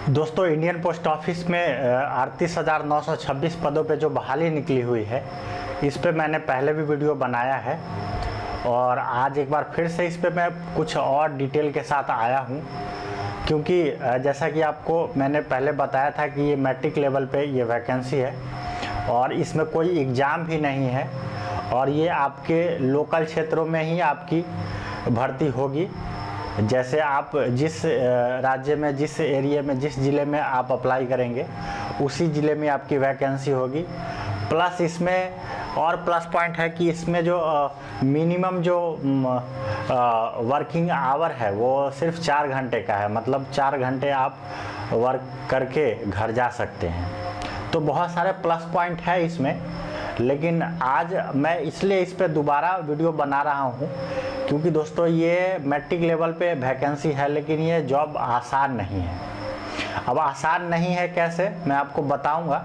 दोस्तों, Indian post office में 38,926 पदों पे जो बहाली निकली हुई है, इस पे मैंने पहले भी वीडियो बनाया है और आज एक बार फिर से इस पे मैं कुछ और डिटेल के साथ आया हूँ। क्योंकि जैसा कि आपको मैंने पहले बताया था कि ये मैट्रिक लेवल पे ये वैकेंसी है और इसमें कोई एग्ज़ाम भी नहीं है और ये आपके लोकल क्षेत्रों में ही आपकी भर्ती होगी। जैसे आप जिस राज्य में, जिस एरिया में, जिस ज़िले में आप अप्लाई करेंगे उसी ज़िले में आपकी वैकेंसी होगी। प्लस इसमें और प्लस पॉइंट है कि इसमें जो मिनिमम जो वर्किंग आवर है वो सिर्फ 4 घंटे का है। मतलब 4 घंटे आप वर्क करके घर जा सकते हैं। तो बहुत सारे प्लस पॉइंट है इसमें, लेकिन आज मैं इसलिए इस पर दोबारा वीडियो बना रहा हूँ क्योंकि दोस्तों ये मैट्रिक लेवल पे वैकेंसी है, लेकिन ये जॉब आसान नहीं है। अब आसान नहीं है कैसे, मैं आपको बताऊंगा।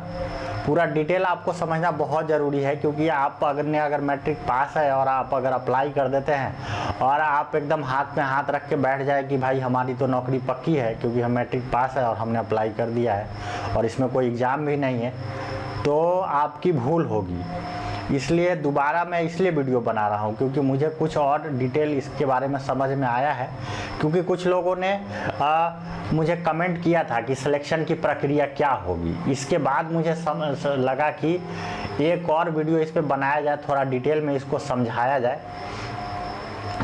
पूरा डिटेल आपको समझना बहुत ज़रूरी है क्योंकि आप अगर मैट्रिक पास है और आप अगर अप्लाई कर देते हैं और आप एकदम हाथ में हाथ रख के बैठ जाए कि भाई हमारी तो नौकरी पक्की है क्योंकि हम मैट्रिक पास है और हमने अप्लाई कर दिया है और इसमें कोई एग्ज़ाम भी नहीं है, तो आपकी भूल होगी। इसलिए दोबारा मैं इसलिए वीडियो बना रहा हूँ क्योंकि मुझे कुछ और डिटेल इसके बारे में समझ में आया है। क्योंकि कुछ लोगों ने मुझे कमेंट किया था कि सिलेक्शन की प्रक्रिया क्या होगी। इसके बाद मुझे लगा कि एक और वीडियो इस पर बनाया जाए, थोड़ा डिटेल में इसको समझाया जाए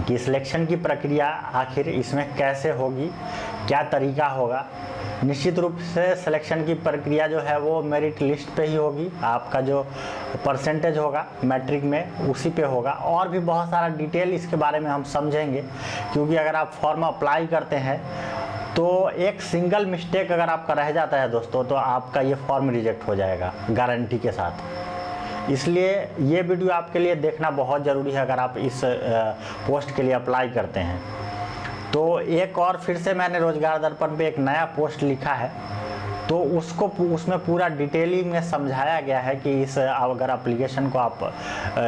कि सिलेक्शन की प्रक्रिया आखिर इसमें कैसे होगी, क्या तरीका होगा। निश्चित रूप से सिलेक्शन की प्रक्रिया जो है वो मेरिट लिस्ट पे ही होगी। आपका जो परसेंटेज होगा मैट्रिक में उसी पे होगा। और भी बहुत सारा डिटेल इसके बारे में हम समझेंगे क्योंकि अगर आप फॉर्म अप्लाई करते हैं तो एक सिंगल मिस्टेक अगर आपका रह जाता है दोस्तों, तो आपका ये फॉर्म रिजेक्ट हो जाएगा गारंटी के साथ। इसलिए ये वीडियो आपके लिए देखना बहुत ज़रूरी है अगर आप इस पोस्ट के लिए अप्लाई करते हैं। तो एक और फिर से मैंने रोजगार दर्पण पे एक नया पोस्ट लिखा है, तो उसमें पूरा डिटेलिंग में समझाया गया है कि इस अगर एप्लीकेशन को आप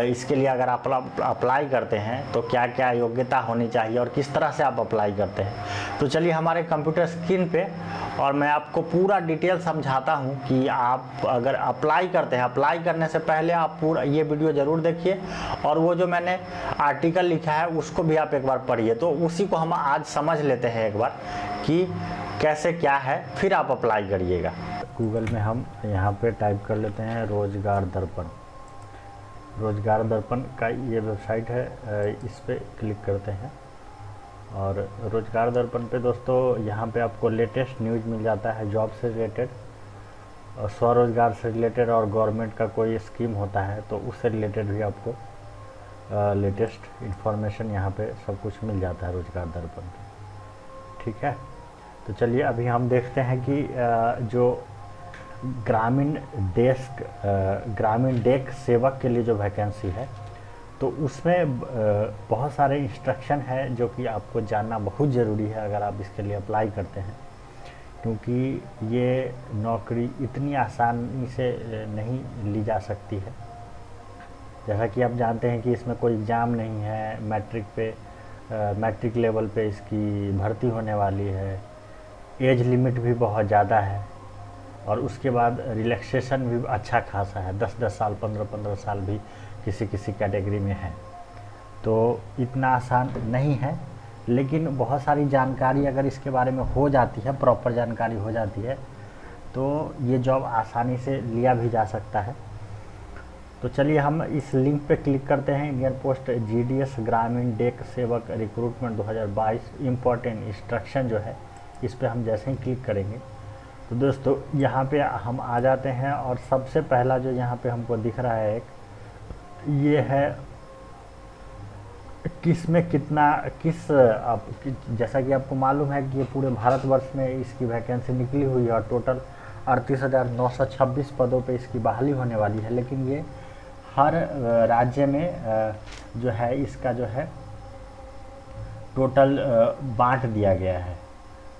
इसके लिए अगर आप अप्लाई करते हैं तो क्या क्या योग्यता होनी चाहिए और किस तरह से आप अप्लाई करते हैं। तो चलिए हमारे कंप्यूटर स्क्रीन पे और मैं आपको पूरा डिटेल समझाता हूं कि आप अगर अप्लाई करते हैं, अप्लाई करने से पहले आप पूरा ये वीडियो ज़रूर देखिए और वो जो मैंने आर्टिकल लिखा है उसको भी आप एक बार पढ़िए। तो उसी को हम आज समझ लेते हैं एक बार कि कैसे क्या है, फिर आप अप्लाई करिएगा। गूगल में हम यहाँ पे टाइप कर लेते हैं रोजगार दर्पण। रोजगार दर्पण का ये वेबसाइट है, इस पर क्लिक करते हैं और रोजगार दर्पण पे दोस्तों यहाँ पे आपको लेटेस्ट न्यूज़ मिल जाता है जॉब से रिलेटेड और स्वरोजगार से रिलेटेड, और गवर्नमेंट का कोई स्कीम होता है तो उससे रिलेटेड भी आपको लेटेस्ट इंफॉर्मेशन यहाँ पे सब कुछ मिल जाता है रोजगार दर्पण पे। ठीक है, तो चलिए अभी हम देखते हैं कि जो ग्रामीण डेस्क सेवक के लिए जो वैकेंसी है तो उसमें बहुत सारे इंस्ट्रक्शन है जो कि आपको जानना बहुत ज़रूरी है अगर आप इसके लिए अप्लाई करते हैं, क्योंकि ये नौकरी इतनी आसानी से नहीं ली जा सकती है। जैसा कि आप जानते हैं कि इसमें कोई एग्ज़ाम नहीं है, मैट्रिक लेवल पे इसकी भर्ती होने वाली है, एज लिमिट भी बहुत ज़्यादा है और उसके बाद रिलैक्सेशन भी अच्छा खासा है, 10-10 साल 15-15 साल भी किसी कैटेगरी में है। तो इतना आसान नहीं है, लेकिन बहुत सारी जानकारी अगर इसके बारे में हो जाती है, प्रॉपर जानकारी हो जाती है, तो ये जॉब आसानी से लिया भी जा सकता है। तो चलिए हम इस लिंक पे क्लिक करते हैं, इंडियन पोस्ट GDS ग्रामीण डेस्क सेवक रिक्रूटमेंट 2022 इम्पोर्टेंट इंस्ट्रक्शन जो है, इस पे हम जैसे ही क्लिक करेंगे तो दोस्तों यहाँ पे हम आ जाते हैं और सबसे पहला जो यहाँ पे हमको दिख रहा है ये है किस में कितना जैसा कि आपको मालूम है कि ये पूरे भारतवर्ष में इसकी वैकेंसी निकली हुई है और टोटल 38,926 पदों पे इसकी बहाली होने वाली है। लेकिन ये हर राज्य में जो है इसका जो है टोटल बांट दिया गया है।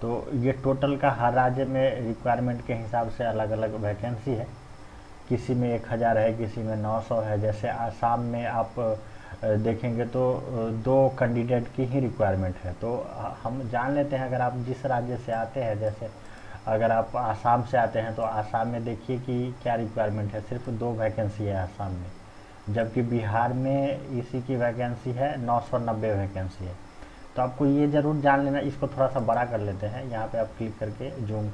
तो ये टोटल का हर राज्य में रिक्वायरमेंट के हिसाब से अलग अलग वैकेंसी है, किसी में 1000 है, किसी में 900 है। जैसे आसाम में आप देखेंगे तो 2 कैंडिडेट की ही रिक्वायरमेंट है। तो हम जान लेते हैं, अगर आप जिस राज्य से आते हैं, जैसे अगर आप आसाम से आते हैं तो आसाम में देखिए कि क्या रिक्वायरमेंट है, सिर्फ 2 वैकेंसी है आसाम में, जबकि बिहार में इसी की वैकेंसी है 990 वैकेंसी है। तो आपको ये ज़रूर जान लेना। इसको थोड़ा सा बड़ा कर लेते हैं, यहाँ पे आप क्लिक करके जूम इन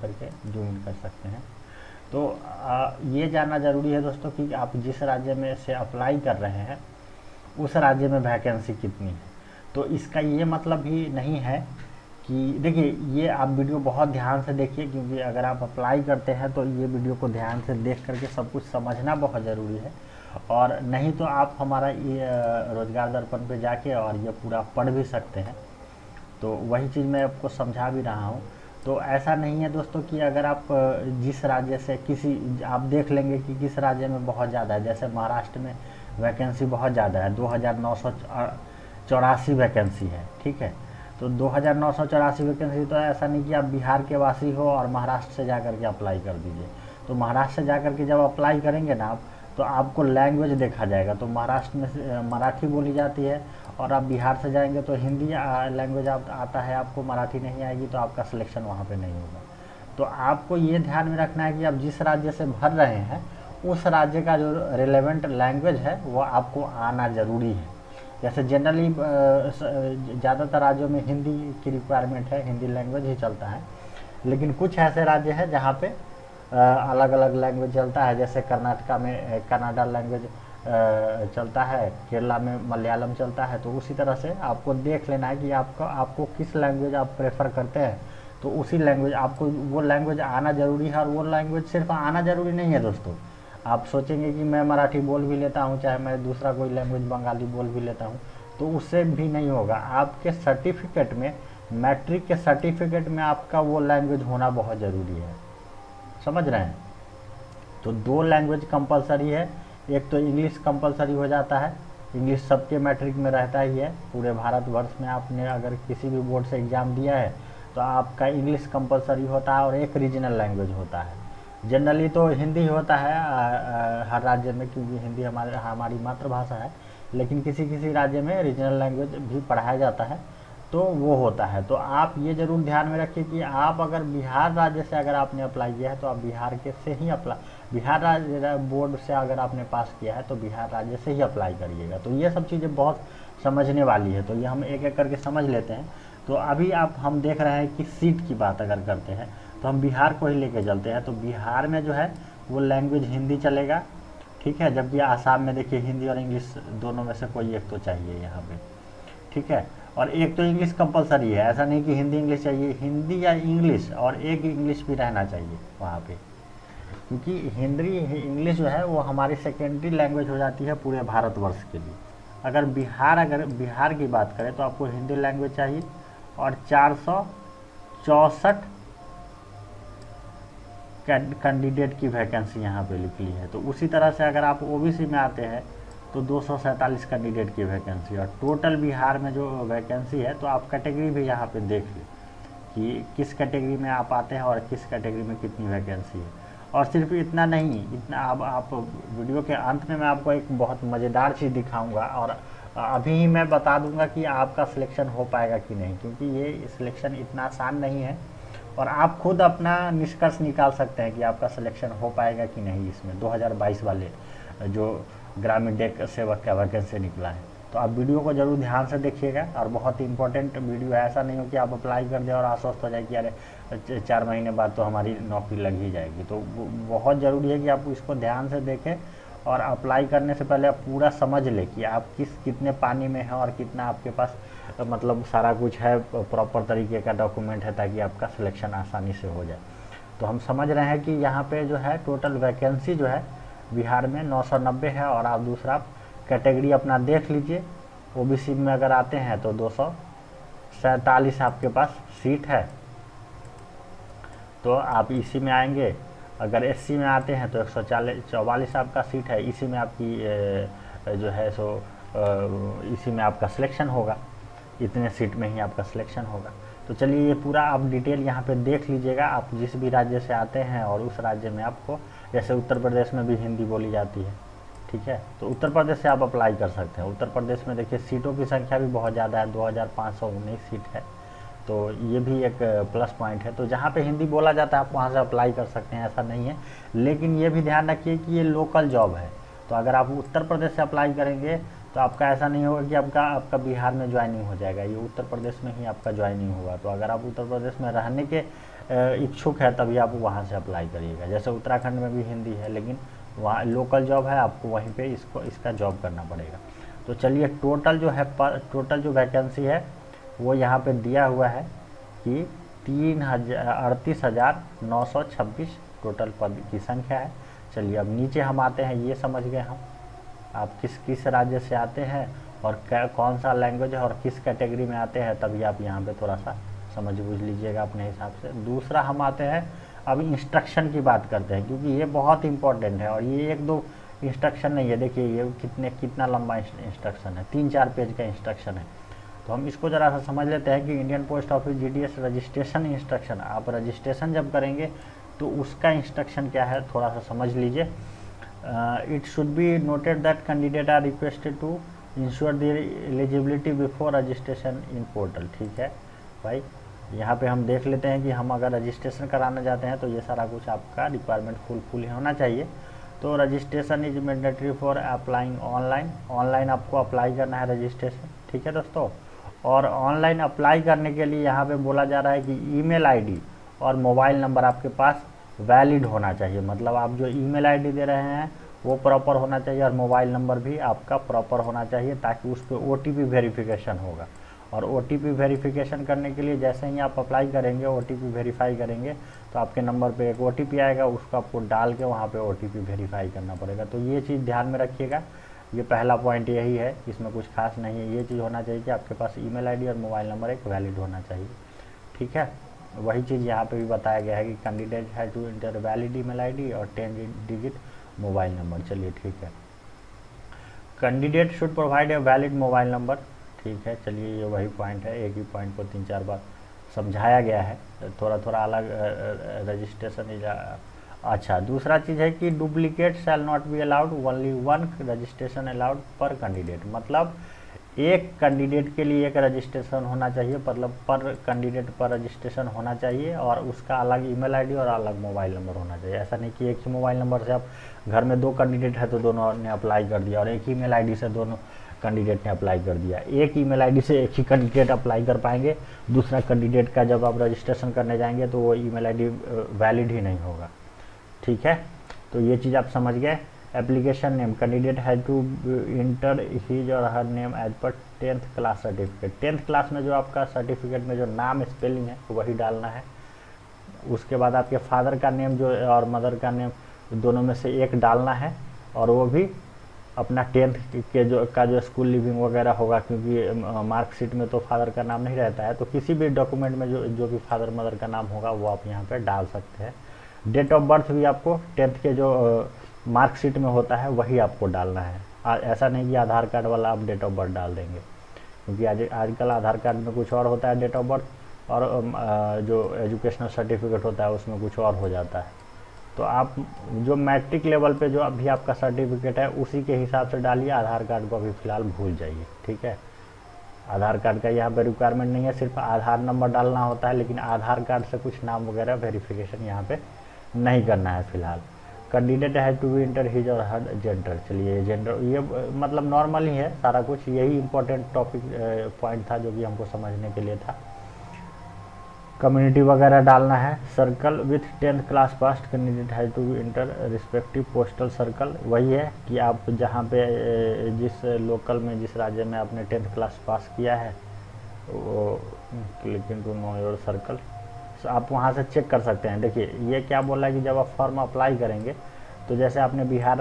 कर सकते हैं। तो ये जानना ज़रूरी है दोस्तों कि आप जिस राज्य में से अप्लाई कर रहे हैं उस राज्य में वैकेंसी कितनी है। तो इसका ये मतलब ही नहीं है कि देखिए, ये आप वीडियो बहुत ध्यान से देखिए, क्योंकि अगर आप अप्लाई करते हैं तो ये वीडियो को ध्यान से देख करके सब कुछ समझना बहुत ज़रूरी है। और नहीं तो आप हमारा ये रोजगार दर्पण पे जाके और ये पूरा पढ़ भी सकते हैं। तो वही चीज़ मैं आपको समझा भी रहा हूँ। तो ऐसा नहीं है दोस्तों कि अगर आप जिस राज्य से आप देख लेंगे कि किस राज्य में बहुत ज़्यादा है। जैसे महाराष्ट्र में वैकेंसी बहुत ज़्यादा है, 2984 वैकेंसी है, ठीक है। तो 2984 वैकेंसी, तो ऐसा नहीं कि आप बिहार के वासी हो और महाराष्ट्र से जा कर के अप्लाई कर दीजिए। तो महाराष्ट्र से जा कर के जब अप्लाई करेंगे ना आप, तो आपको लैंग्वेज देखा जाएगा। तो महाराष्ट्र में मराठी बोली जाती है और आप बिहार से जाएंगे तो हिंदी लैंग्वेज आता है आपको, मराठी नहीं आएगी, तो आपका सिलेक्शन वहाँ पे नहीं होगा। तो आपको ये ध्यान में रखना है कि आप जिस राज्य से भर रहे हैं उस राज्य का जो रिलेवेंट लैंग्वेज है वो आपको आना ज़रूरी है। जैसे जनरली ज़्यादातर राज्यों में हिंदी की रिक्वायरमेंट है, हिंदी लैंग्वेज ही चलता है। लेकिन कुछ ऐसे राज्य हैं जहाँ पे अलग अलग लैंग्वेज चलता है। जैसे कर्नाटका में कन्नड़ा लैंग्वेज चलता है, केरला में मलयालम चलता है। तो उसी तरह से आपको देख लेना है कि आपको किस लैंग्वेज आप प्रेफर करते हैं, तो उसी लैंग्वेज आपको वो लैंग्वेज आना ज़रूरी है। और वो लैंग्वेज सिर्फ आना ज़रूरी नहीं है दोस्तों। आप सोचेंगे कि मैं मराठी बोल भी लेता हूँ, चाहे मैं दूसरा कोई लैंग्वेज बंगाली बोल भी लेता हूँ, तो उससे भी नहीं होगा। आपके सर्टिफिकेट में, मैट्रिक के सर्टिफिकेट में आपका वो लैंग्वेज होना बहुत ज़रूरी है, समझ रहे हैं। तो 2 लैंग्वेज कंपलसरी है। एक तो इंग्लिश कंपलसरी हो जाता है, इंग्लिश सबके मैट्रिक में रहता ही है। पूरे भारतवर्ष में आपने अगर किसी भी बोर्ड से एग्ज़ाम दिया है तो आपका इंग्लिश कंपलसरी होता है और एक रीजनल लैंग्वेज होता है। जनरली तो हिंदी होता है हर राज्य में, क्योंकि हिंदी हमारी मातृभाषा है। लेकिन किसी किसी राज्य में रीजनल लैंग्वेज भी पढ़ाया जाता है, तो वो होता है। तो आप ये ज़रूर ध्यान में रखिए कि आप अगर बिहार राज्य से अगर आपने अप्लाई किया है तो आप बिहार के से ही बिहार राज्य बोर्ड से अगर आपने पास किया है तो बिहार राज्य से ही अप्लाई करिएगा। तो ये सब चीज़ें बहुत समझने वाली है। तो ये हम एक एक करके समझ लेते हैं। तो अभी हम देख रहे हैं कि सीट की बात अगर करते हैं तो हम बिहार को ही लेके चलते हैं। तो बिहार में जो है वो लैंग्वेज हिंदी चलेगा, ठीक है। जबकि आसाम में देखिए हिंदी और इंग्लिश दोनों में से कोई एक तो चाहिए यहाँ पे, ठीक है। और एक तो इंग्लिश कंपलसरी है, ऐसा नहीं कि हिंदी इंग्लिश चाहिए, हिंदी या इंग्लिश और एक इंग्लिश भी रहना चाहिए वहाँ पे। क्योंकि हिंदी इंग्लिश जो है वो हमारी सेकेंडरी लैंग्वेज हो जाती है पूरे भारतवर्ष के लिए। अगर बिहार की बात करें तो आपको हिंदी लैंग्वेज चाहिए और 464 कैंडिडेट की वैकेंसी यहाँ पे लिखी है। तो उसी तरह से अगर आप ओबीसी में आते हैं तो 247 कैंडिडेट की वैकेंसी। और टोटल बिहार में जो वैकेंसी है, तो आप कैटेगरी भी यहाँ पे देख लें कि किस कैटेगरी में आप आते हैं और किस कैटेगरी में कितनी वैकेंसी है। और सिर्फ इतना नहीं, इतना अब आप वीडियो के अंत में मैं आपको एक बहुत मज़ेदार चीज़ दिखाऊंगा और अभी ही मैं बता दूंगा कि आपका सिलेक्शन हो पाएगा कि नहीं, क्योंकि ये सिलेक्शन इतना आसान नहीं है। और आप खुद अपना निष्कर्ष निकाल सकते हैं कि आपका सिलेक्शन हो पाएगा कि नहीं इसमें 2022 वाले जो ग्रामीण डाक सेवक का वैकेंसी निकला है। तो आप वीडियो को ज़रूर ध्यान से देखिएगा और बहुत ही इंपॉर्टेंट वीडियो है। ऐसा नहीं हो कि आप अप्लाई कर दें और आश्वस्त हो जाए कि अरे 4 महीने बाद तो हमारी नौकरी लग ही जाएगी। तो बहुत ज़रूरी है कि आप इसको ध्यान से देखें और अप्लाई करने से पहले आप पूरा समझ लें कि आप कितने पानी में हैं और कितना आपके पास मतलब सारा कुछ है, प्रॉपर तरीके का डॉक्यूमेंट है, ताकि आपका सिलेक्शन आसानी से हो जाए। तो हम समझ रहे हैं कि यहाँ पे जो है टोटल वैकेंसी जो है बिहार में 990 है। और आप दूसरा कैटेगरी अपना देख लीजिए, ओबीसी में अगर आते हैं तो 247 आपके पास सीट है, तो आप इसी में आएंगे। अगर एससी में आते हैं तो 144 आपका सीट है, इसी में आपकी जो है सो इसी में आपका सिलेक्शन होगा, इतने सीट में ही आपका सिलेक्शन होगा। तो चलिए ये पूरा आप डिटेल यहाँ पे देख लीजिएगा। आप जिस भी राज्य से आते हैं और उस राज्य में आपको, जैसे उत्तर प्रदेश में भी हिंदी बोली जाती है, ठीक है, तो उत्तर प्रदेश से आप अप्लाई कर सकते हैं। उत्तर प्रदेश में देखिए सीटों की संख्या भी बहुत ज़्यादा है, 2519 सीट है। तो ये भी एक प्लस पॉइंट है। तो जहाँ पे हिंदी बोला जाता है आप वहाँ से अप्लाई कर सकते हैं, ऐसा नहीं है। लेकिन ये भी ध्यान रखिए कि ये लोकल जॉब है, तो अगर आप उत्तर प्रदेश से अप्लाई करेंगे तो आपका ऐसा नहीं होगा कि आपका बिहार में ज्वाइनिंग हो जाएगा, ये उत्तर प्रदेश में ही आपका ज्वाइनिंग होगा। तो अगर आप उत्तर प्रदेश में रहने के इच्छुक है तभी आप वहाँ से अप्लाई करिएगा। जैसे उत्तराखंड में भी हिंदी है, लेकिन वहाँ लोकल जॉब है, आपको वहीं पे इसका जॉब करना पड़ेगा। तो चलिए टोटल जो वैकेंसी है वो यहाँ पे दिया हुआ है कि 38,926 टोटल पद की संख्या है। चलिए अब नीचे हम आते हैं, ये समझ गए हम आप किस राज्य से आते हैं और कौन सा लैंग्वेज है और किस कैटेगरी में आते हैं, तभी आप यहाँ पे थोड़ा सा समझ बूझ लीजिएगा अपने हिसाब से। दूसरा हम आते हैं अब इंस्ट्रक्शन की बात करते हैं, क्योंकि ये बहुत इंपॉर्टेंट है और ये 1-2 इंस्ट्रक्शन नहीं है। देखिए ये कितना लंबा इंस्ट्रक्शन है, 3-4 पेज का इंस्ट्रक्शन है। तो हम इसको ज़रा सा समझ लेते हैं कि Indian post office GDS registration instruction, आप रजिस्ट्रेशन जब करेंगे तो उसका इंस्ट्रक्शन क्या है थोड़ा सा समझ लीजिए। It should be noted that candidate are requested to ensure their eligibility before registration in portal. ठीक है भाई, यहाँ पे हम देख लेते हैं कि हम अगर रजिस्ट्रेशन कराना चाहते हैं तो ये सारा कुछ आपका रिक्वायरमेंट फुल होना चाहिए। तो registration is mandatory for applying online आपको अप्लाई करना है रजिस्ट्रेशन। ठीक है दोस्तों, और ऑनलाइन अप्लाई करने के लिए यहाँ पे बोला जा रहा है कि ईमेल आईडी और मोबाइल नंबर आपके पास वैलिड होना चाहिए। मतलब आप जो ईमेल आईडी दे रहे हैं वो प्रॉपर होना चाहिए और मोबाइल नंबर भी आपका प्रॉपर होना चाहिए, ताकि उस पर OTP वेरिफिकेशन होगा। और OTP वेरिफिकेशन करने के लिए जैसे ही आप अप्लाई करेंगे, OTP वेरीफाई करेंगे तो आपके नंबर पे एक OTP आएगा, उसको आपको डाल के वहाँ पे OTP वेरीफाई करना पड़ेगा। तो ये चीज़ ध्यान में रखिएगा, ये पहला पॉइंट यही है, इसमें कुछ खास नहीं है। ये चीज़ होना चाहिए कि आपके पास ईमेल आईडी और मोबाइल नंबर एक वैलिड होना चाहिए। ठीक है, वही चीज़ यहाँ पे भी बताया गया है कि candidate has to enter valid email ID और 10 डिजिट मोबाइल नंबर। चलिए ठीक है, candidate should provide a valid mobile number. ठीक है, चलिए ये वही पॉइंट है, एक ही पॉइंट को 3-4 बार समझाया गया है, थोड़ा अलग रजिस्ट्रेशन। अच्छा, दूसरा चीज़ है कि duplicate shall not be allowed, only 1 registration allowed पर कैंडिडेट। मतलब एक कैंडिडेट के लिए एक रजिस्ट्रेशन होना चाहिए, मतलब पर कैंडिडेट पर रजिस्ट्रेशन होना चाहिए और उसका अलग ईमेल आईडी और अलग मोबाइल नंबर होना चाहिए। ऐसा नहीं कि एक ही मोबाइल नंबर से आप घर में 2 कैंडिडेट है तो दोनों ने अप्लाई कर दिया और एक ही ईमेल आईडी से दोनों कैंडिडेट ने अप्लाई कर दिया। एक ईमेल आईडी से एक ही कैंडिडेट अप्लाई कर पाएंगे, दूसरा कैंडिडेट का जब आप रजिस्ट्रेशन करने जाएंगे तो वो ईमेल आईडी वैलिड ही नहीं होगा। ठीक है, तो ये चीज़ आप समझ गए। Application name, candidate has to enter his or her name as per 10th class certificate. 10th class में जो आपका सर्टिफिकेट में जो नाम स्पेलिंग है वही डालना है। उसके बाद आपके फादर का नेम जो और मदर का नेम दोनों में से एक डालना है, और वो भी अपना 10th के जो स्कूल लिविंग वगैरह होगा, क्योंकि मार्कशीट में तो फादर का नाम नहीं रहता है। तो किसी भी डॉक्यूमेंट में जो भी फादर मदर का नाम होगा वो आप यहाँ पे डाल सकते हैं। डेट ऑफ बर्थ भी आपको 10th के जो मार्कशीट में होता है वही आपको डालना है। ऐसा नहीं कि आधार कार्ड वाला आप डेट ऑफ बर्थ डाल देंगे, क्योंकि आजकल आधार कार्ड में कुछ और होता है डेट ऑफ बर्थ, और जो एजुकेशनल सर्टिफिकेट होता है उसमें कुछ और हो जाता है। तो आप जो मैट्रिक लेवल पे जो अभी आपका सर्टिफिकेट है उसी के हिसाब से डालिए, आधार कार्ड को अभी फ़िलहाल भूल जाइए। ठीक है, आधार कार्ड का यहाँ पे रिक्वायरमेंट नहीं है, सिर्फ आधार नंबर डालना होता है, लेकिन आधार कार्ड से कुछ नाम वगैरह वेरिफिकेशन यहाँ पे नहीं करना है फ़िलहाल। Candidate has to be enter his or her gender. चलिए जेंडर ये मतलब नॉर्मल ही है सारा कुछ, यही इंपॉर्टेंट टॉपिक पॉइंट था जो कि हमको समझने के लिए था। कम्युनिटी वगैरह डालना है। Circle with 10th class pass, candidate has to be enter respective postal circle. वही है कि आप जहाँ पे जिस लोकल में जिस राज्य में आपने 10th क्लास पास किया है वो click into know your circle, आप वहाँ से चेक कर सकते हैं। देखिए ये क्या बोल रहा है कि जब आप फॉर्म अप्लाई करेंगे तो जैसे आपने बिहार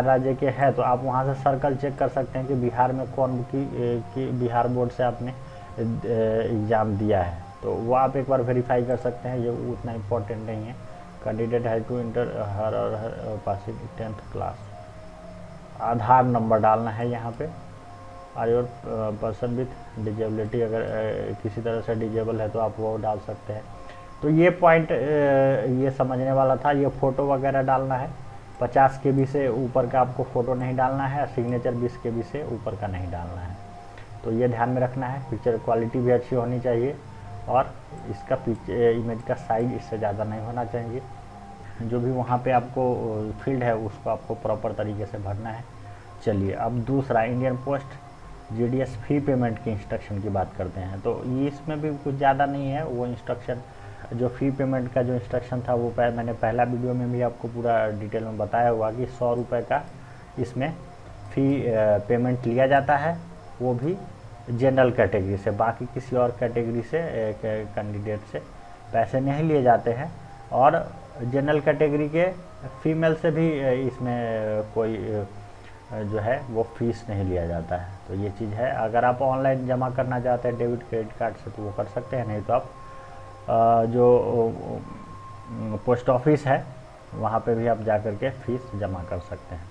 राज्य के हैं तो आप वहाँ से सर्कल चेक कर सकते हैं कि बिहार में कौन की बिहार बोर्ड से आपने एग्ज़ाम दिया है, तो वो आप एक बार वेरीफाई कर सकते हैं। ये उतना इम्पोर्टेंट नहीं है। कैंडिडेट हैज टू इंटर हर और पासिंग 10th क्लास। आधार नंबर डालना है यहाँ पे। Are your person with disability, अगर किसी तरह से डिजेबल है तो आप वो डाल सकते हैं। तो ये पॉइंट ये समझने वाला था। ये फ़ोटो वगैरह डालना है। 50 KB से ऊपर का आपको फ़ोटो नहीं डालना है, सिग्नेचर 20 KB से ऊपर का नहीं डालना है। तो ये ध्यान में रखना है। पिक्चर क्वालिटी भी अच्छी होनी चाहिए और इसका इमेज का साइज इससे ज़्यादा नहीं होना चाहिए। जो भी वहाँ पे आपको फील्ड है उसको आपको प्रॉपर तरीके से भरना है। चलिए अब दूसरा Indian post GDS fee payment की इंस्ट्रक्शन की बात करते हैं। तो ये इसमें भी कुछ ज़्यादा नहीं है। वो इंस्ट्रक्शन जो फ़ी पेमेंट का जो इंस्ट्रक्शन था वो मैंने पहला वीडियो में भी आपको पूरा डिटेल में बताया हुआ कि 100 रुपये का इसमें फ़ी पेमेंट लिया जाता है, वो भी जनरल कैटेगरी से। बाकी किसी और कैटेगरी से कैंडिडेट से पैसे नहीं लिए जाते हैं। और जनरल कैटेगरी के फीमेल से भी इसमें कोई जो है वो फीस नहीं लिया जाता है। तो ये चीज़ है। अगर आप ऑनलाइन जमा करना चाहते हैं डेबिट क्रेडिट कार्ड से तो वो कर सकते हैं, नहीं तो आप जो पोस्ट ऑफिस है वहाँ पे भी आप जा कर के फीस जमा कर सकते हैं।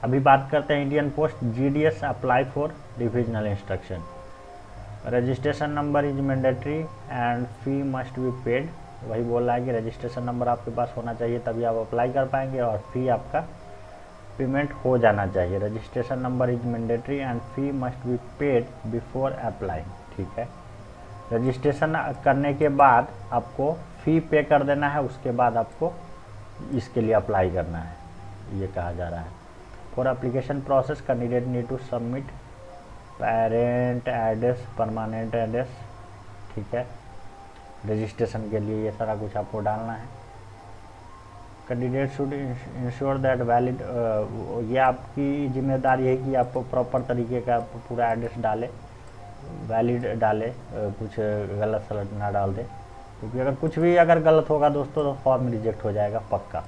अभी बात करते हैं Indian post GDS apply for divisional instruction. Registration number is mandatory and fee must be paid. वही बोल रहा है कि रजिस्ट्रेशन नंबर आपके पास होना चाहिए तभी आप अप्लाई कर पाएंगे और फी आपका पेमेंट हो जाना चाहिए। Registration number is mandatory and fee must be paid before apply. ठीक है, रजिस्ट्रेशन करने के बाद आपको फ़ी पे कर देना है, उसके बाद आपको इसके लिए अप्लाई करना है, ये कहा जा रहा है। For application process candidate need to submit parent address, permanent address. ठीक है, रजिस्ट्रेशन के लिए ये सारा कुछ आपको डालना है। Candidate should ensure that valid, ये आपकी जिम्मेदारी है कि आप प्रॉपर तरीके का पूरा एड्रेस डालें, वैलिड डाले, कुछ गलत सलत ना डाल दे, क्योंकि अगर कुछ भी अगर गलत होगा दोस्तों तो फॉर्म रिजेक्ट हो जाएगा पक्का।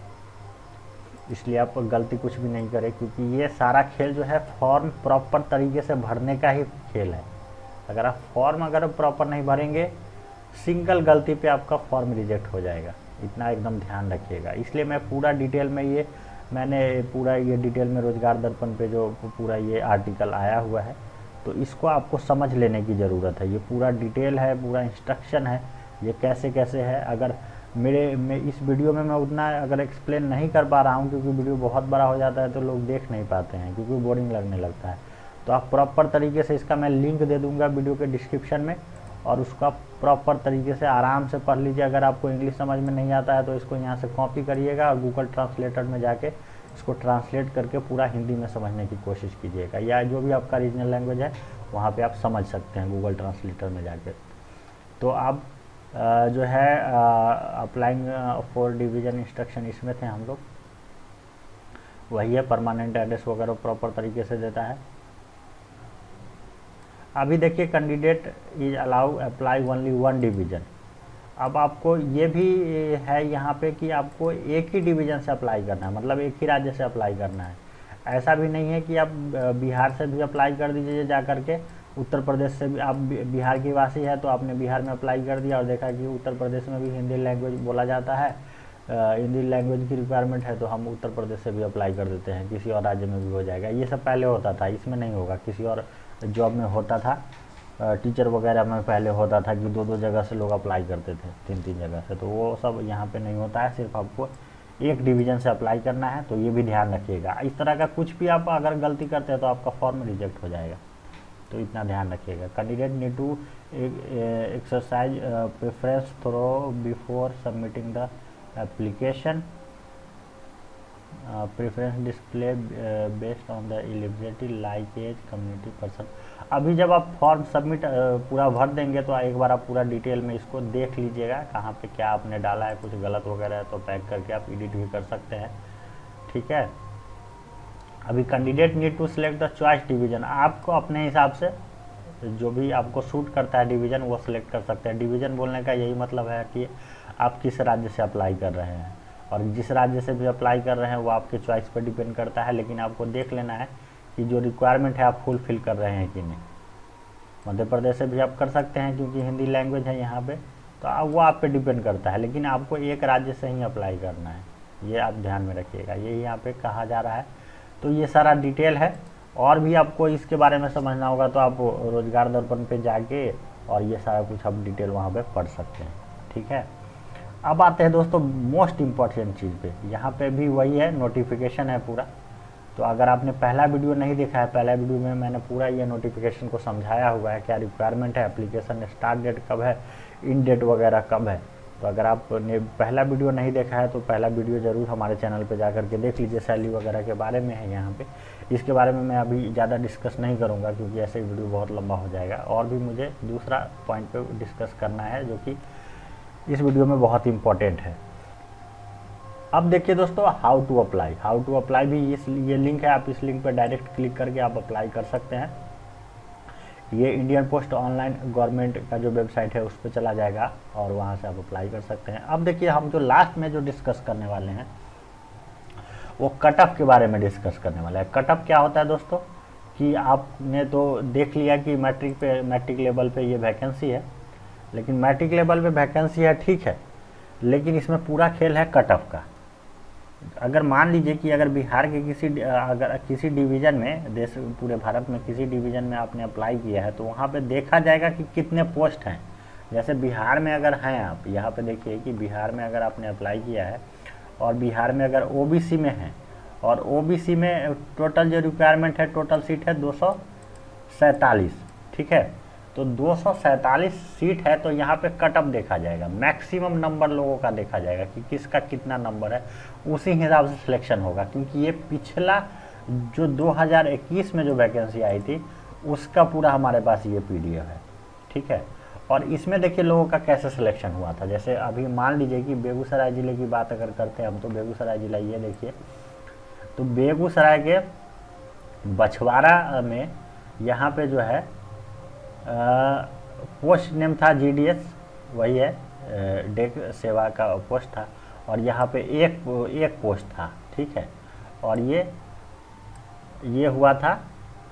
इसलिए आप गलती कुछ भी नहीं करें, क्योंकि ये सारा खेल जो है फॉर्म प्रॉपर तरीके से भरने का ही खेल है। अगर आप फॉर्म अगर प्रॉपर नहीं भरेंगे, सिंगल गलती पे आपका फॉर्म रिजेक्ट हो जाएगा, इतना एकदम ध्यान रखिएगा। इसलिए मैं पूरा डिटेल में मैंने पूरा ये डिटेल में रोजगार दर्पण पे जो पूरा ये आर्टिकल आया हुआ है तो इसको आपको समझ लेने की ज़रूरत है। ये पूरा डिटेल है, पूरा इंस्ट्रक्शन है, ये कैसे कैसे है। अगर मैं इस वीडियो में मैं उतना अगर एक्सप्लेन नहीं कर पा रहा हूँ, क्योंकि वीडियो बहुत बड़ा हो जाता है तो लोग देख नहीं पाते हैं, क्योंकि बोरिंग लगने लगता है। तो आप प्रॉपर तरीके से इसका मैं लिंक दे दूँगा वीडियो के डिस्क्रिप्शन में, और उसका प्रॉपर तरीके से आराम से पढ़ लीजिए। अगर आपको इंग्लिश समझ में नहीं आता है तो इसको यहाँ से कॉपी करिएगा और गूगल ट्रांसलेटर में जाके इसको ट्रांसलेट करके पूरा हिंदी में समझने की कोशिश कीजिएगा, या जो भी आपका रीजनल लैंग्वेज है वहाँ पे आप समझ सकते हैं गूगल ट्रांसलेटर में जाके। तो आप जो है अप्लाइंग फॉर डिवीजन इंस्ट्रक्शन इसमें थे हम लोग, वही है। परमानेंट एड्रेस वगैरह प्रॉपर तरीके से देता है। अभी देखिए candidate is allow apply only one division. अब आपको ये भी है यहाँ पे कि आपको एक ही डिवीज़न से अप्लाई करना है, मतलब एक ही राज्य से अप्लाई करना है। ऐसा भी नहीं है कि आप बिहार से भी अप्लाई कर दीजिए जा कर के, उत्तर प्रदेश से भी। आप बिहार की वासी है तो आपने बिहार में अप्लाई कर दिया और देखा कि उत्तर प्रदेश में भी हिंदी लैंग्वेज बोला जाता है, हिंदी लैंग्वेज की रिक्वायरमेंट है, तो हम उत्तर प्रदेश से भी अप्लाई कर देते हैं, किसी और राज्य में भी हो जाएगा। ये सब पहले होता था, इसमें नहीं होगा। किसी और जॉब में होता था, टीचर वगैरह में पहले होता था कि 2-2 जगह से लोग अप्लाई करते थे, 3-3 जगह से। तो वो सब यहाँ पे नहीं होता है, सिर्फ आपको एक डिवीज़न से अप्लाई करना है। तो ये भी ध्यान रखिएगा। इस तरह का कुछ भी आप अगर गलती करते हैं तो आपका फॉर्म रिजेक्ट हो जाएगा, तो इतना ध्यान रखिएगा। Candidate need to exercise preference through before submitting the application. Preference display based on the eligibility like age, community, person. अभी जब आप फॉर्म सबमिट पूरा भर देंगे तो एक बार आप पूरा डिटेल में इसको देख लीजिएगा, कहाँ पे क्या आपने डाला है, कुछ गलत वगैरह है तो पैक करके आप एडिट भी कर सकते हैं। ठीक है, अभी candidate need to select the choice division. आपको अपने हिसाब से जो भी आपको सूट करता है डिवीज़न वो सिलेक्ट कर सकते हैं। डिवीज़न बोलने का यही मतलब है कि आप किस राज्य से अप्लाई कर रहे हैं, और जिस राज्य से भी अप्लाई कर रहे हैं वो आपके चॉइस पर डिपेंड करता है। लेकिन आपको देख लेना है कि जो रिक्वायरमेंट है आप फुलफिल कर रहे हैं कि नहीं। मध्य प्रदेश से भी आप कर सकते हैं क्योंकि हिंदी लैंग्वेज है यहाँ पे, तो वो आप पे डिपेंड करता है। लेकिन आपको एक राज्य से ही अप्लाई करना है, ये आप ध्यान में रखिएगा, यही यहाँ पे कहा जा रहा है। तो ये सारा डिटेल है, और भी आपको इसके बारे में समझना होगा तो आप रोजगार दर्पण पे जाके और ये सारा कुछ आप डिटेल वहाँ पे पढ़ सकते हैं। ठीक है, अब आते हैं दोस्तों मोस्ट इम्पॉर्टेंट चीज़ पे। यहाँ पे भी वही है, नोटिफिकेशन है पूरा। तो अगर आपने पहला वीडियो नहीं देखा है, पहला वीडियो में मैंने पूरा ये नोटिफिकेशन को समझाया हुआ है, क्या रिक्वायरमेंट है, एप्लीकेशन स्टार्ट डेट कब है, इन डेट वगैरह कब है। तो अगर आपने पहला वीडियो नहीं देखा है तो पहला वीडियो ज़रूर हमारे चैनल पे जा करके देख लीजिए। सैलरी वगैरह के बारे में है यहाँ पे, इसके बारे में मैं अभी ज़्यादा डिस्कस नहीं करूँगा क्योंकि ऐसे वीडियो बहुत लंबा हो जाएगा। और भी मुझे दूसरा पॉइंट पे डिस्कस करना है जो कि इस वीडियो में बहुत इम्पॉर्टेंट है। अब देखिए दोस्तों, हाउ टू अप्लाई भी ये लिंक है, आप इस लिंक पर डायरेक्ट क्लिक करके आप अप्लाई कर सकते हैं। ये इंडियन पोस्ट ऑनलाइन गवर्नमेंट का जो वेबसाइट है उस पर चला जाएगा और वहाँ से आप अप्लाई कर सकते हैं। अब देखिए, हम जो लास्ट में जो डिस्कस करने वाले हैं वो कट ऑफ के बारे में डिस्कस करने वाले हैं। कट ऑफ क्या होता है दोस्तों, कि आपने तो देख लिया कि मैट्रिक लेवल पे ये वैकेंसी है, लेकिन मैट्रिक लेवल पे वैकेंसी है ठीक है, लेकिन इसमें पूरा खेल है कट ऑफ का। अगर मान लीजिए कि अगर बिहार के किसी डिवीज़न में, देश पूरे भारत में किसी डिवीज़न में आपने अप्लाई किया है तो वहाँ पे देखा जाएगा कि कितने पोस्ट हैं। जैसे बिहार में अगर हैं आप, यहाँ पे देखिए कि बिहार में अगर आपने अप्लाई किया है और बिहार में अगर ओबीसी में है और ओबीसी में टोटल जो रिक्वायरमेंट है, टोटल सीट है 247, ठीक है। तो 247 सीट है तो यहाँ पे कट ऑफ देखा जाएगा, मैक्सिमम नंबर लोगों का देखा जाएगा कि किसका कितना नंबर है, उसी हिसाब से सिलेक्शन होगा। क्योंकि ये पिछला जो 2021 में जो वैकेंसी आई थी उसका पूरा हमारे पास ये पीडीएफ है, ठीक है। और इसमें देखिए लोगों का कैसे सिलेक्शन हुआ था। जैसे अभी मान लीजिए कि बेगूसराय ज़िले की बात अगर करते हैं हम, तो बेगूसराय ज़िला ये देखिए, तो बेगूसराय के बछवाड़ा में यहाँ पे जो है पोस्ट नेम था जीडीएस, वही है, डेक सेवा का पोस्ट था, और यहाँ पे एक पोस्ट था, ठीक है। और ये हुआ था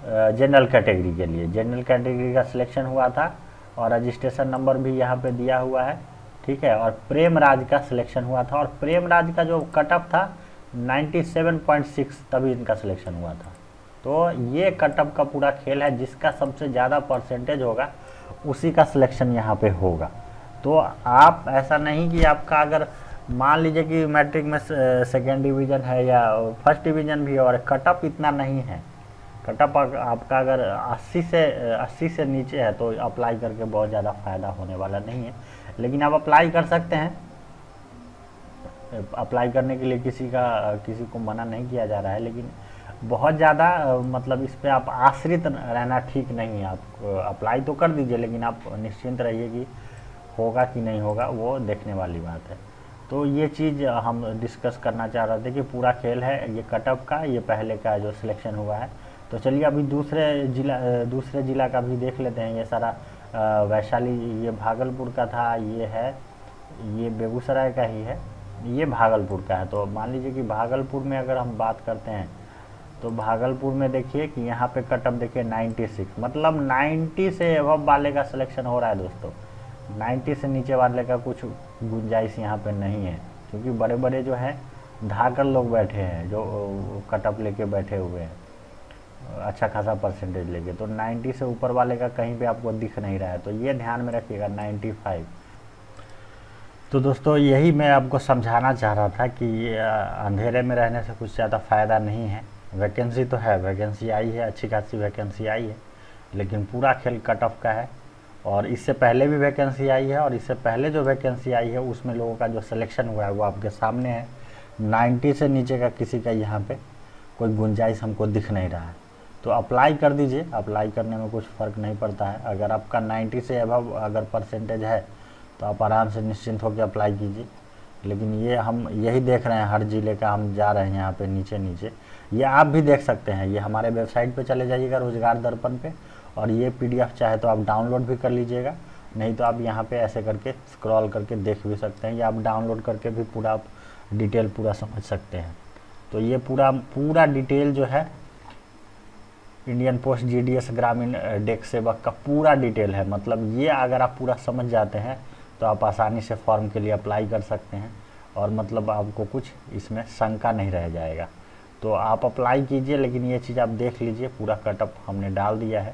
जनरल कैटेगरी के लिए, जनरल कैटेगरी का सिलेक्शन हुआ था और रजिस्ट्रेशन नंबर भी यहाँ पे दिया हुआ है, ठीक है। और प्रेमराज का सिलेक्शन हुआ था और प्रेमराज का जो कट ऑफ था 97.6, तभी इनका सिलेक्शन हुआ था। तो ये कट ऑफ का पूरा खेल है, जिसका सबसे ज़्यादा परसेंटेज होगा उसी का सिलेक्शन यहाँ पे होगा। तो आप ऐसा नहीं कि आपका अगर मान लीजिए कि मैट्रिक में सेकेंड डिवीज़न है या फर्स्ट डिवीज़न भी है और कट ऑफ इतना नहीं है, कट ऑफ आपका अगर 80 से नीचे है तो अप्लाई करके बहुत ज़्यादा फ़ायदा होने वाला नहीं है। लेकिन आप अप्लाई कर सकते हैं, अप्लाई करने के लिए किसी को मना नहीं किया जा रहा है, लेकिन बहुत ज़्यादा मतलब इस पे आप आश्रित रहना ठीक नहीं है। आप अप्लाई तो कर दीजिए, लेकिन आप निश्चिंत रहिए कि होगा कि नहीं होगा वो देखने वाली बात है। तो ये चीज़ हम डिस्कस करना चाह रहे थे कि पूरा खेल है ये कट ऑफ का, ये पहले का जो सिलेक्शन हुआ है। तो चलिए अभी दूसरे ज़िला का भी देख लेते हैं। ये सारा वैशाली, ये भागलपुर का था, ये बेगूसराय का ही है, ये भागलपुर का है। तो मान लीजिए कि भागलपुर में अगर हम बात करते हैं तो भागलपुर में देखिए कि यहाँ पे कट ऑफ देखिए 96, मतलब 90 से अबव वाले का सिलेक्शन हो रहा है दोस्तों। 90 से नीचे वाले का कुछ गुंजाइश यहाँ पे नहीं है, क्योंकि बड़े बड़े जो हैं धाकर लोग बैठे हैं जो कट ऑफ लेके बैठे हुए हैं, अच्छा खासा परसेंटेज लेके। तो 90 से ऊपर वाले का कहीं पे आपको दिख नहीं रहा है, तो ये ध्यान में रखिएगा 95। तो दोस्तों यही मैं आपको समझाना चाह रहा था कि अंधेरे में रहने से कुछ ज़्यादा फ़ायदा नहीं है। वैकेंसी तो है, वैकेंसी आई है, अच्छी खासी वैकेंसी आई है, लेकिन पूरा खेल कट ऑफ का है। और इससे पहले भी वैकेंसी आई है और इससे पहले जो वैकेंसी आई है उसमें लोगों का जो सिलेक्शन हुआ है वो आपके सामने है। 90 से नीचे का किसी का यहाँ पे कोई गुंजाइश हमको दिख नहीं रहा है। तो अप्लाई कर दीजिए, अप्लाई करने में कुछ फ़र्क नहीं पड़ता है। अगर आपका 90 से अबव अगर परसेंटेज है तो आप आराम से निश्चिंत होकर अप्लाई कीजिए। लेकिन ये हम यही देख रहे हैं, हर ज़िले का हम जा रहे हैं यहाँ पे नीचे। ये आप भी देख सकते हैं, ये हमारे वेबसाइट पे चले जाइएगा रोज़गार दर्पण पे, और ये पीडीएफ चाहे तो आप डाउनलोड भी कर लीजिएगा, नहीं तो आप यहाँ पे ऐसे करके स्क्रॉल करके देख भी सकते हैं, या आप डाउनलोड करके भी पूरा डिटेल पूरा समझ सकते हैं। तो ये पूरा डिटेल जो है इंडियन पोस्ट जीडीएस ग्रामीण डेक सेवक का पूरा डिटेल है। मतलब ये अगर आप पूरा समझ जाते हैं तो आप आसानी से फॉर्म के लिए अप्लाई कर सकते हैं, और मतलब आपको कुछ इसमें शंका नहीं रह जाएगा। तो आप अप्लाई कीजिए, लेकिन ये चीज़ आप देख लीजिए, पूरा कटअप हमने डाल दिया है।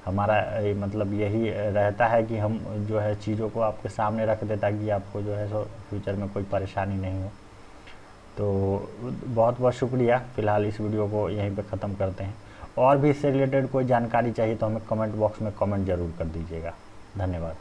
हमारा मतलब यही रहता है कि हम जो है चीज़ों को आपके सामने रख दे, ताकि आपको जो है सो फ्यूचर में कोई परेशानी नहीं हो। तो बहुत बहुत शुक्रिया। फ़िलहाल इस वीडियो को यहीं पे ख़त्म करते हैं। और भी इससे रिलेटेड कोई जानकारी चाहिए तो हमें कमेंट बॉक्स में कमेंट ज़रूर कर दीजिएगा। धन्यवाद।